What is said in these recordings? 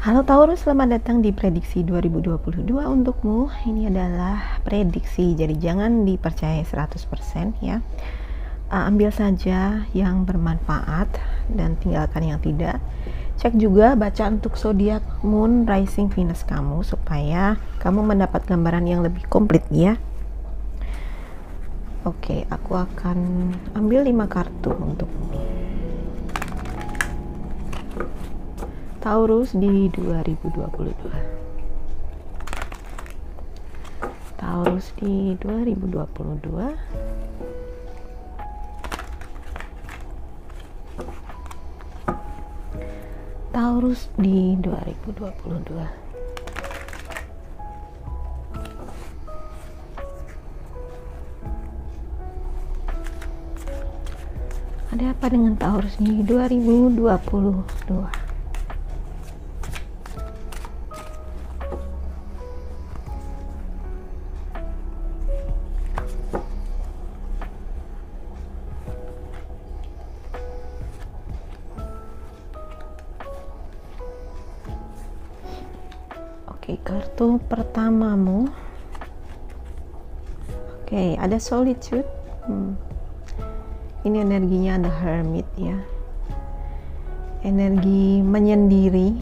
Halo Taurus, selamat datang di prediksi 2022 untukmu. Ini adalah prediksi, jadi jangan dipercaya 100% ya. Ambil saja yang bermanfaat dan tinggalkan yang tidak. Cek juga baca untuk zodiak, moon, rising, Venus kamu supaya kamu mendapat gambaran yang lebih komplit ya. Oke, aku akan ambil 5 kartu untukmu. Taurus di 2022. Taurus di 2022. Taurus di 2022. Ada apa dengan Taurus di 2022? Oke, kartu pertamamu. Oke, ada solitude. Ini energinya ada hermit ya. Energi menyendiri,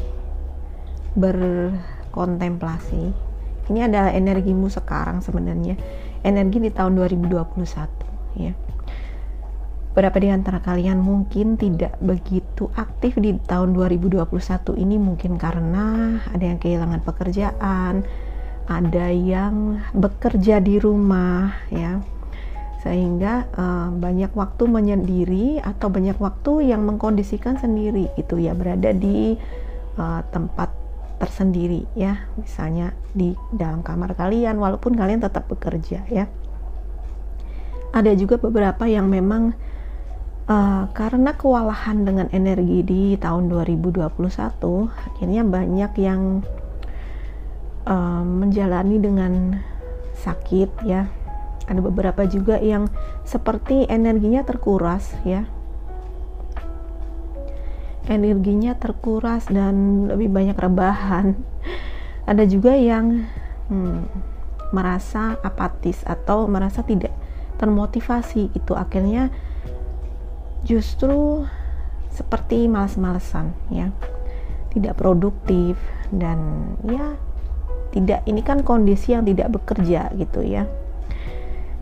berkontemplasi. Ini adalah energimu sekarang sebenarnya. Energi di tahun 2021 ya. Beberapa di antara kalian mungkin tidak begitu aktif di tahun 2021 ini, mungkin karena ada yang kehilangan pekerjaan, ada yang bekerja di rumah ya, sehingga banyak waktu menyendiri atau banyak waktu yang mengkondisikan sendiri itu ya, berada di tempat tersendiri ya, misalnya di dalam kamar kalian walaupun kalian tetap bekerja ya. Ada juga beberapa yang memang karena kewalahan dengan energi di tahun 2021, akhirnya banyak yang menjalani dengan sakit ya. Ada beberapa juga yang seperti energinya terkuras ya. Energinya terkuras dan lebih banyak rebahan. Ada juga yang merasa apatis atau merasa tidak termotivasi, itu akhirnya justru seperti malas-malesan ya, tidak produktif dan ya tidak, ini kan kondisi yang tidak bekerja gitu ya.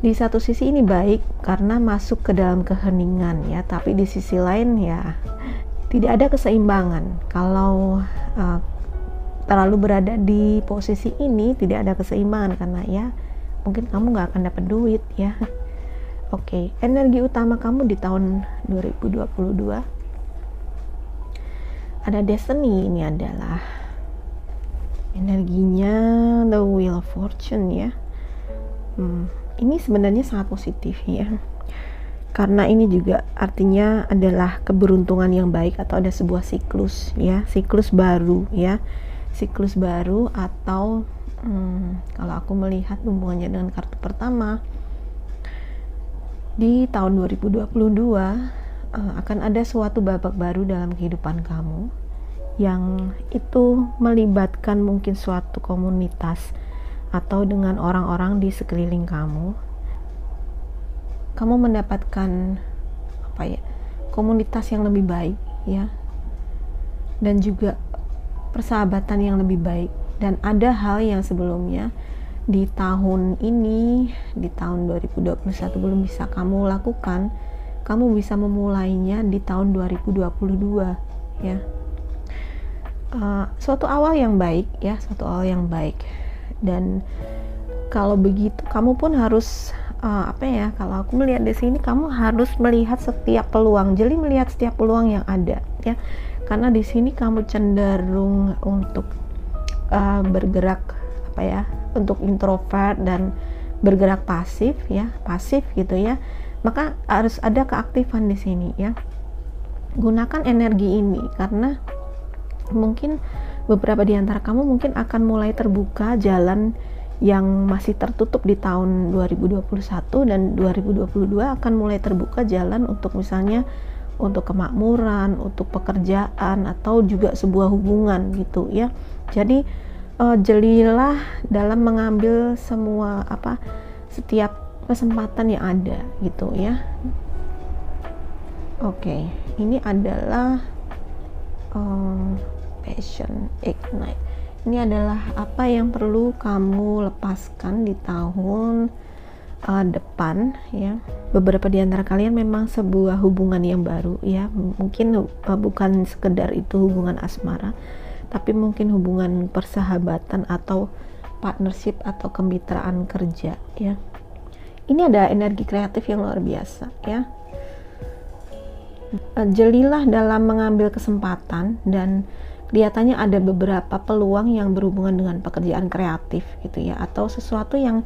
Di satu sisi ini baik karena masuk ke dalam keheningan ya, tapi di sisi lain ya tidak ada keseimbangan. Kalau terlalu berada di posisi ini tidak ada keseimbangan karena ya mungkin kamu nggak akan dapat duit ya. Oke, energi utama kamu di tahun 2022 ada destiny. Ini adalah energinya the wheel of fortune ya. Ini sebenarnya sangat positif ya, karena ini juga artinya adalah keberuntungan yang baik atau ada sebuah siklus ya, siklus baru ya, siklus baru atau kalau aku melihat hubungannya dengan kartu pertama, di tahun 2022 akan ada suatu babak baru dalam kehidupan kamu yang itu melibatkan mungkin suatu komunitas atau dengan orang-orang di sekeliling kamu. Kamu mendapatkan apa ya, komunitas yang lebih baik ya, dan juga persahabatan yang lebih baik. Dan ada hal yang sebelumnya di tahun ini, di tahun 2021 belum bisa kamu lakukan, kamu bisa memulainya di tahun 2022 ya. Suatu awal yang baik ya, suatu awal yang baik. Dan kalau begitu kamu pun harus kalau aku melihat di sini, kamu harus melihat setiap peluang, jeli melihat setiap peluang yang ada ya, karena di sini kamu cenderung untuk bergerak untuk introvert dan bergerak pasif ya, pasif gitu ya. Maka harus ada keaktifan di sini ya. Gunakan energi ini karena mungkin beberapa di antara kamu mungkin akan mulai terbuka jalan yang masih tertutup di tahun 2021, dan 2022 akan mulai terbuka jalan untuk misalnya untuk kemakmuran, untuk pekerjaan, atau juga sebuah hubungan gitu ya. Jadi jelilah dalam mengambil setiap kesempatan yang ada gitu ya. Oke, ini adalah passion ignite. Ini adalah apa yang perlu kamu lepaskan di tahun depan ya. Beberapa di antara kalian memang sebuah hubungan yang baru ya, mungkin bukan sekedar itu hubungan asmara, tapi mungkin hubungan persahabatan atau partnership atau kemitraan kerja ya. Ini ada energi kreatif yang luar biasa ya. Jelilah dalam mengambil kesempatan, dan kelihatannya ada beberapa peluang yang berhubungan dengan pekerjaan kreatif gitu ya, atau sesuatu yang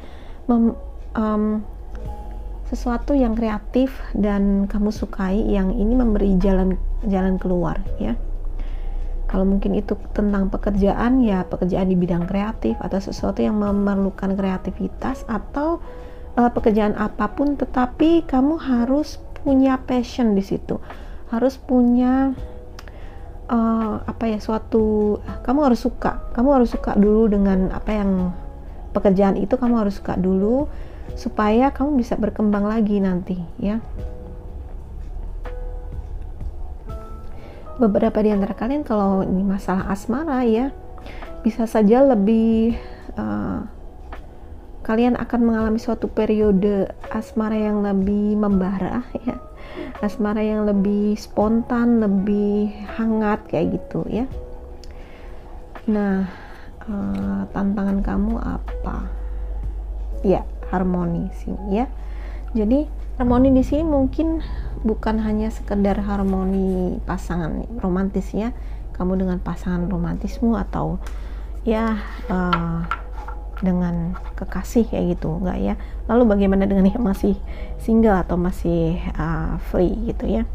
kreatif dan kamu sukai, yang ini memberi jalan keluar ya. Kalau mungkin itu tentang pekerjaan ya, pekerjaan di bidang kreatif atau sesuatu yang memerlukan kreativitas, atau pekerjaan apapun, tetapi kamu harus punya passion di situ, harus punya kamu harus suka dulu dengan pekerjaan itu, kamu harus suka dulu supaya kamu bisa berkembang lagi nanti ya. Beberapa di antara kalian kalau ini masalah asmara ya, bisa saja kalian akan mengalami suatu periode asmara yang lebih membara ya, asmara yang lebih spontan, lebih hangat kayak gitu ya. Nah, tantangan kamu apa? Ya, harmoni sini ya. Jadi harmoni di sini mungkin bukan hanya sekedar harmoni pasangan romantis ya, kamu dengan pasangan romantismu, atau ya dengan kekasih kayak gitu, enggak ya. Lalu bagaimana dengan yang masih single atau masih free gitu ya.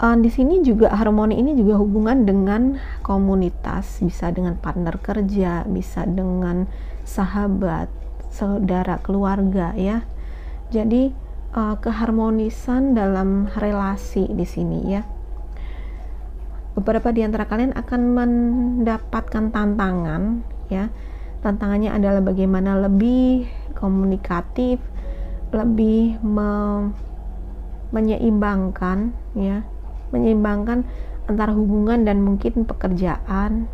Di sini juga harmoni ini juga hubungan dengan komunitas, bisa dengan partner kerja, bisa dengan sahabat, saudara, keluarga ya. Jadi keharmonisan dalam relasi di sini ya. Beberapa di antara kalian akan mendapatkan tantangan ya. Tantangannya adalah bagaimana lebih komunikatif, lebih menyeimbangkan ya, menyeimbangkan antara hubungan dan mungkin pekerjaan,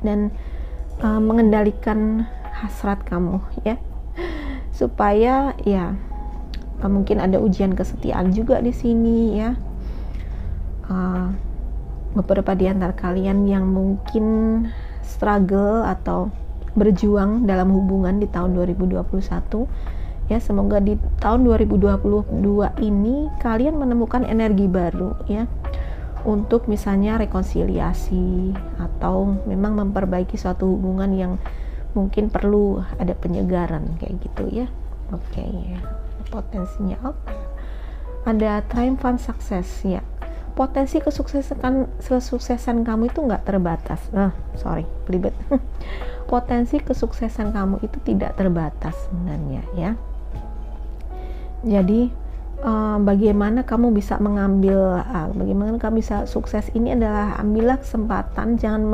dan mengendalikan hasrat kamu ya, supaya ya mungkin ada ujian kesetiaan juga di sini ya. Beberapa di antara kalian yang mungkin struggle atau berjuang dalam hubungan di tahun 2021 ya, semoga di tahun 2022 ini kalian menemukan energi baru ya, untuk misalnya rekonsiliasi atau memang memperbaiki suatu hubungan yang mungkin perlu ada penyegaran kayak gitu ya. Oke, potensinya apa? Ada triumphant success ya. Potensi kesuksesan kamu itu nggak terbatas. Belibet. Potensi kesuksesan kamu itu tidak terbatas sebenarnya ya. Jadi bagaimana kamu bisa bagaimana kamu bisa sukses ini adalah ambillah kesempatan, jangan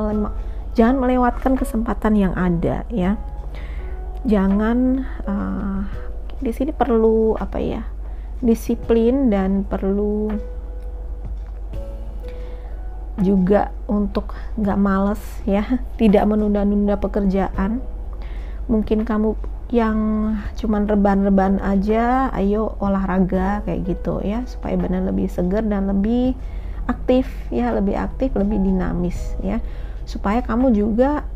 melewatkan kesempatan yang ada ya. Jangan di sini perlu disiplin, dan perlu juga untuk nggak males ya, tidak menunda-nunda pekerjaan. Mungkin kamu yang cuman rebahan-rebahan aja, ayo olahraga kayak gitu ya, supaya badan lebih segar dan lebih aktif ya, lebih dinamis ya, supaya kamu juga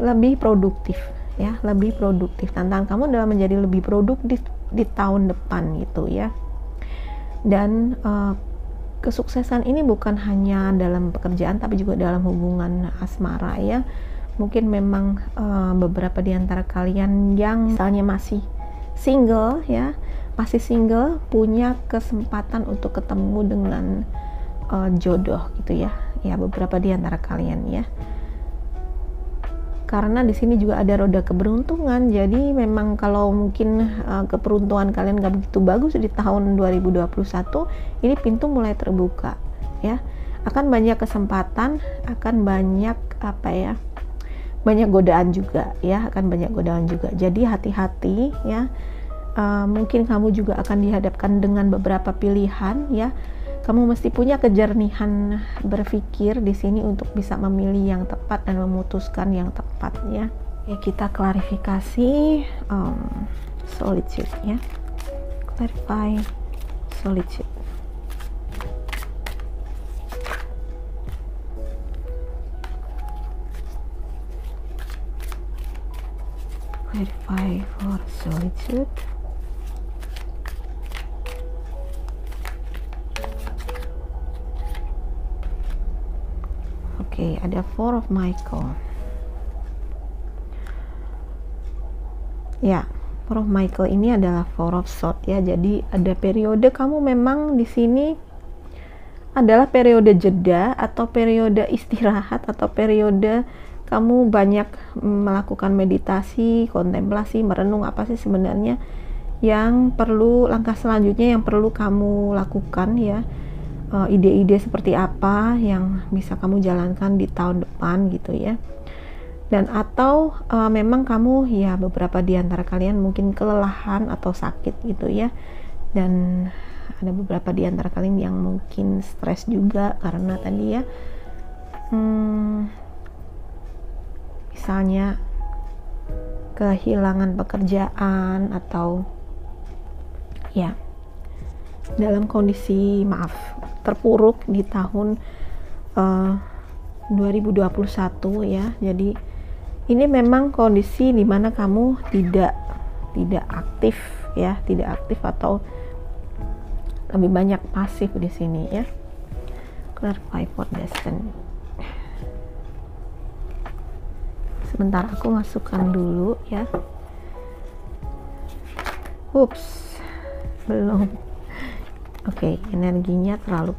lebih produktif ya, lebih produktif. Tantangan kamu adalah menjadi lebih produktif di tahun depan gitu ya. Dan kesuksesan ini bukan hanya dalam pekerjaan, tapi juga dalam hubungan asmara ya. Mungkin memang beberapa di antara kalian yang misalnya masih single ya, punya kesempatan untuk ketemu dengan jodoh gitu ya. Ya, beberapa di antara kalian ya. karena di sini juga ada roda keberuntungan. Jadi memang kalau mungkin keberuntungan kalian gak begitu bagus di tahun 2021, ini pintu mulai terbuka ya. Akan banyak kesempatan, akan banyak banyak godaan juga ya, akan banyak godaan juga. Jadi hati-hati ya. Mungkin kamu juga akan dihadapkan dengan beberapa pilihan ya. Kamu mesti punya kejernihan berpikir di sini untuk bisa memilih yang tepat dan memutuskan yang tepat ya. Ya, kita klarifikasi solitude ya. Clarify solitude. Clarify for solitude. Oke, ada Four of Michael. Ya, Four of Michael ini adalah Four of Swords ya. Jadi ada periode kamu memang di sini adalah periode jeda atau periode istirahat atau periode kamu banyak melakukan meditasi, kontemplasi, merenung apa sih sebenarnya yang perlu, langkah selanjutnya yang perlu kamu lakukan ya. Ide-ide seperti apa yang bisa kamu jalankan di tahun depan gitu ya. Dan atau memang kamu ya, beberapa di antara kalian mungkin kelelahan atau sakit gitu ya. Dan ada beberapa di antara kalian yang mungkin stres juga karena tadi ya misalnya kehilangan pekerjaan atau ya dalam kondisi terpuruk di tahun 2021 ya. Jadi ini memang kondisi dimana kamu tidak aktif ya, tidak aktif atau lebih banyak pasif di sini ya. Clarify for destiny. Sebentar, aku masukkan dulu ya. Ups, belum. Oke, energinya terlalu,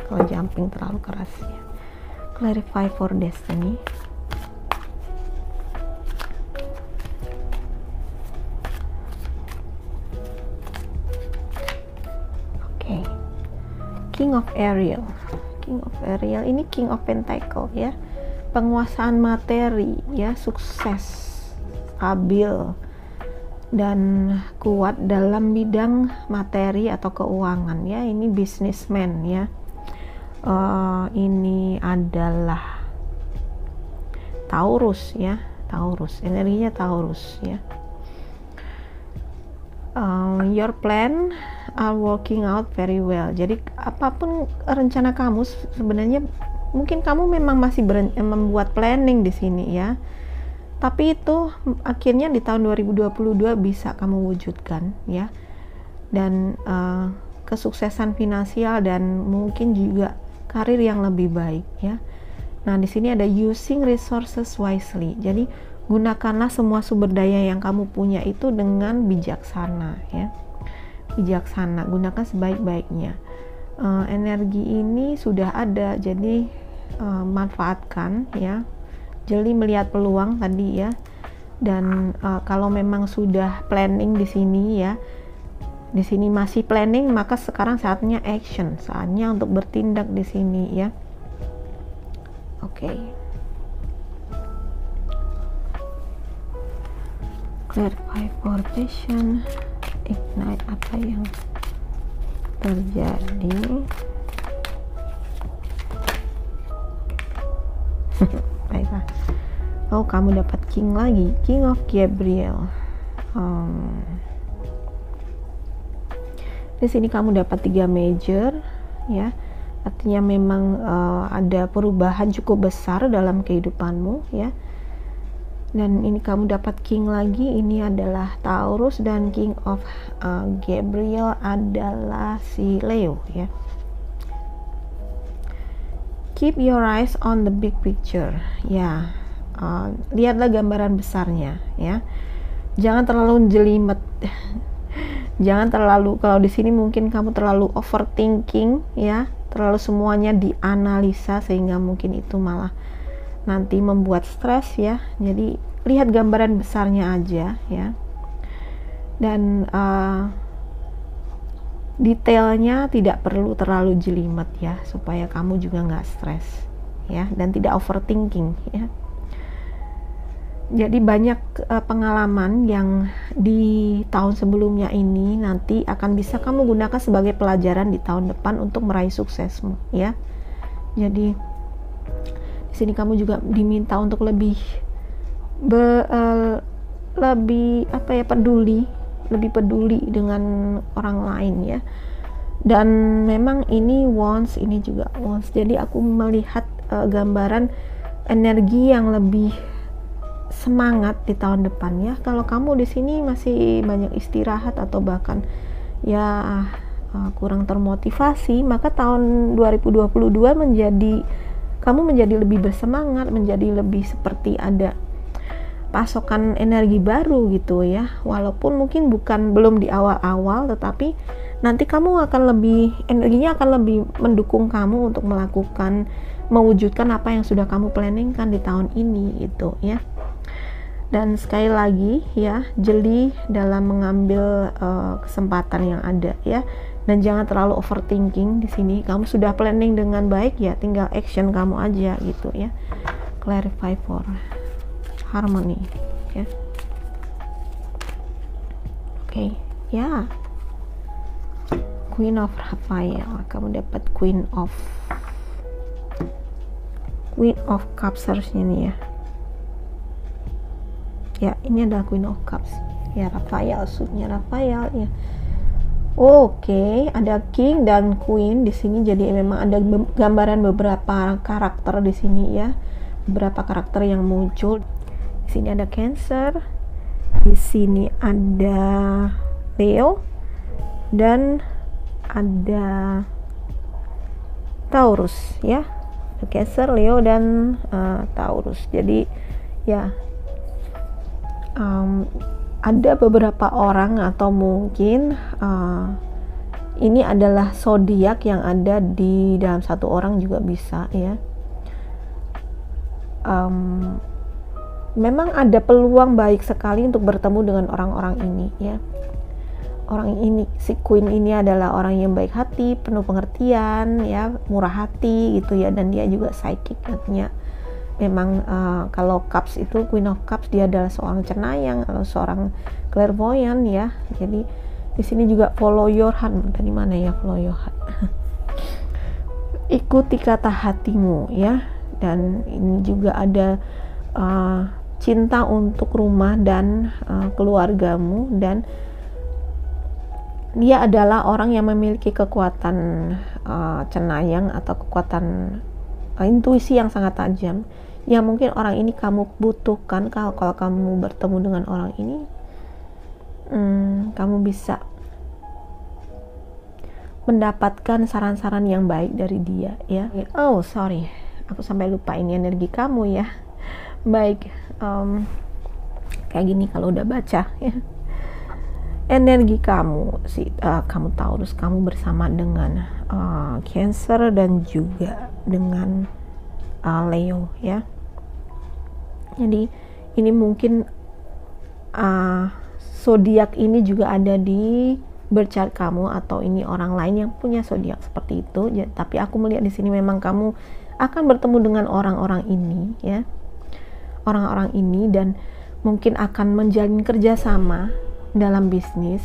kalau jumping terlalu keras ya. Clarify for destiny. Oke. King of Ariel. King of Ariel ini King of Pentacle ya. Penguasaan materi ya, sukses, stabil dan kuat dalam bidang materi atau keuangan ya. Ini businessman ya. Ini adalah Taurus ya, Taurus, energinya Taurus ya. Your plan are working out very well. Jadi apapun rencana kamu sebenarnya, mungkin kamu memang masih membuat planning di sini ya. Tapi itu akhirnya di tahun 2022 bisa kamu wujudkan ya. Dan kesuksesan finansial dan mungkin juga karir yang lebih baik ya. Nah, di sini ada using resources wisely. Jadi gunakanlah semua sumber daya yang kamu punya itu dengan bijaksana ya. Bijaksana, gunakan sebaik-baiknya. Energi ini sudah ada, jadi manfaatkan ya. Jeli melihat peluang tadi ya. Dan kalau memang sudah planning di sini ya, di sini masih planning, maka sekarang saatnya action, saatnya untuk bertindak di sini ya. Oke. Clarify for passion, ignite apa yang terjadi. Baiklah. Oh, kamu dapat King lagi, King of Gabriel. Di sini kamu dapat 3 major ya. Artinya memang ada perubahan cukup besar dalam kehidupanmu ya. Dan ini kamu dapat King lagi, ini adalah Taurus, dan King of Gabriel adalah si Leo ya. Keep your eyes on the big picture ya. Lihatlah gambaran besarnya ya. Jangan terlalu jelimet. Jangan terlalu, kalau di sini mungkin kamu terlalu overthinking ya, terlalu semuanya dianalisa sehingga mungkin itu malah nanti membuat stres ya. Jadi lihat gambaran besarnya aja ya, dan detailnya tidak perlu terlalu jelimet ya, supaya kamu juga nggak stres ya, dan tidak overthinking ya. Jadi banyak pengalaman yang di tahun sebelumnya ini nanti akan bisa kamu gunakan sebagai pelajaran di tahun depan untuk meraih suksesmu ya. Jadi di sini kamu juga diminta untuk lebih peduli dengan orang lain ya. Dan memang ini wands, ini juga wands. Jadi aku melihat gambaran energi yang lebih semangat di tahun depan ya. Kalau kamu di sini masih banyak istirahat atau bahkan ya kurang termotivasi, maka tahun 2022 kamu menjadi lebih bersemangat, menjadi lebih seperti ada pasokan energi baru gitu ya. Walaupun mungkin belum di awal-awal, tetapi nanti kamu akan energinya akan lebih mendukung kamu untuk mewujudkan apa yang sudah kamu planningkan di tahun ini gitu ya. Dan sekali lagi ya, jeli dalam mengambil kesempatan yang ada ya, dan jangan terlalu overthinking di sini. Kamu sudah planning dengan baik ya, tinggal action kamu aja gitu ya. Clarify for harmony ya. Oke, ya. Queen of Raphael, kamu dapat Queen of Cups harusnya nih ya. Ya, ini adalah Queen of Cups. Ya, Raphael, suitnya Raphael ya. Oke, ada King dan Queen di sini. Jadi memang ada gambaran beberapa karakter di sini ya. Beberapa karakter yang muncul. Di sini ada Cancer. Di sini ada Leo dan ada Taurus ya. Cancer, Leo dan Taurus. Jadi ya, ada beberapa orang atau mungkin ini adalah zodiak yang ada di dalam satu orang juga bisa ya. Memang ada peluang baik sekali untuk bertemu dengan orang-orang ini ya. Orang ini, si Queen ini adalah orang yang baik hati, penuh pengertian ya, murah hati gitu ya, dan dia juga psychic artinya. Memang kalau Cups itu Queen of Cups, dia adalah seorang cenayang atau seorang clairvoyant ya. Jadi di sini juga follow your heart. Tadi mana ya follow your heart? Ikuti kata hatimu ya. Dan ini juga ada cinta untuk rumah dan keluargamu, dan dia adalah orang yang memiliki kekuatan cenayang atau kekuatan intuisi yang sangat tajam. Ya, mungkin orang ini kamu butuhkan. Kalau kamu bertemu dengan orang ini, kamu bisa mendapatkan saran-saran yang baik dari dia ya. Oh sorry, aku sampai lupa ini energi kamu ya. Baik, kayak gini kalau udah baca ya. Energi kamu kamu Taurus, kamu bersama dengan Cancer dan juga dengan Leo ya. Jadi ini mungkin zodiak ini juga ada di birth chart kamu, atau ini orang lain yang punya zodiak seperti itu ya. Tapi aku melihat di sini memang kamu akan bertemu dengan orang-orang ini ya, orang-orang ini, dan mungkin akan menjalin kerjasama dalam bisnis,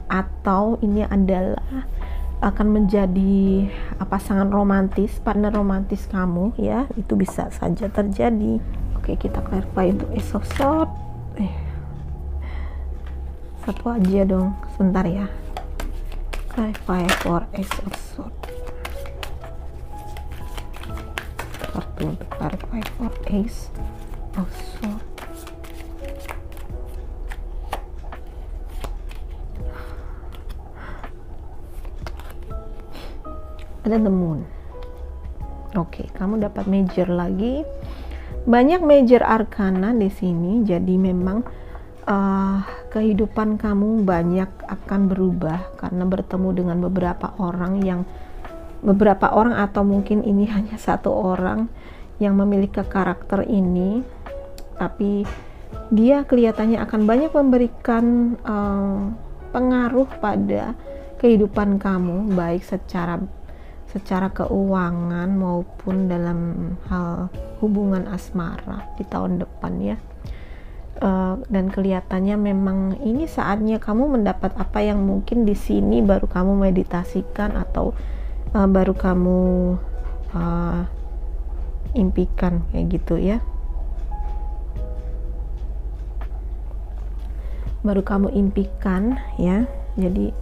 atau ini adalah akan menjadi pasangan romantis, partner romantis kamu ya. Itu bisa saja terjadi. Oke, kita clarify untuk Ace of Swords. Satu aja dong, sebentar ya. Clarify for Ace of Swords. Kartu untuk clarify for Ace of Swords. Ada The Moon. Oke, kamu dapat major lagi. Banyak major arcana di sini. Jadi memang kehidupan kamu banyak akan berubah karena bertemu dengan beberapa orang atau mungkin ini hanya satu orang yang memiliki karakter ini, tapi dia kelihatannya akan banyak memberikan pengaruh pada kehidupan kamu, baik secara keuangan maupun dalam hal hubungan asmara di tahun depan ya. Dan kelihatannya memang ini saatnya kamu mendapat apa yang mungkin di sini baru kamu meditasikan atau baru kamu impikan kayak gitu ya. Baru kamu impikan ya. Jadi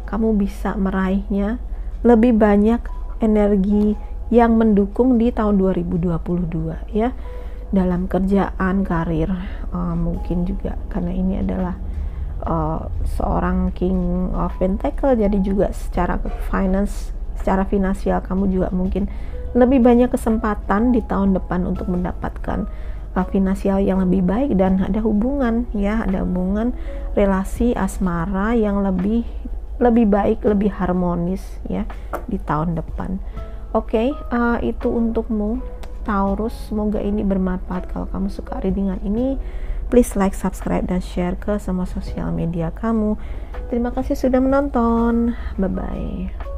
kamu bisa meraihnya lebih banyak energi yang mendukung di tahun 2022 ya. Dalam kerjaan, karir, mungkin juga karena ini adalah seorang King of Pentacle, jadi juga secara finansial kamu juga mungkin lebih banyak kesempatan di tahun depan untuk mendapatkan finansial yang lebih baik, dan ada hubungan ya, ada hubungan relasi asmara yang lebih baik, lebih harmonis ya di tahun depan. Oke, itu untukmu Taurus, semoga ini bermanfaat. Kalau kamu suka readingan ini, please like, subscribe, dan share ke semua sosial media kamu. Terima kasih sudah menonton. Bye-bye.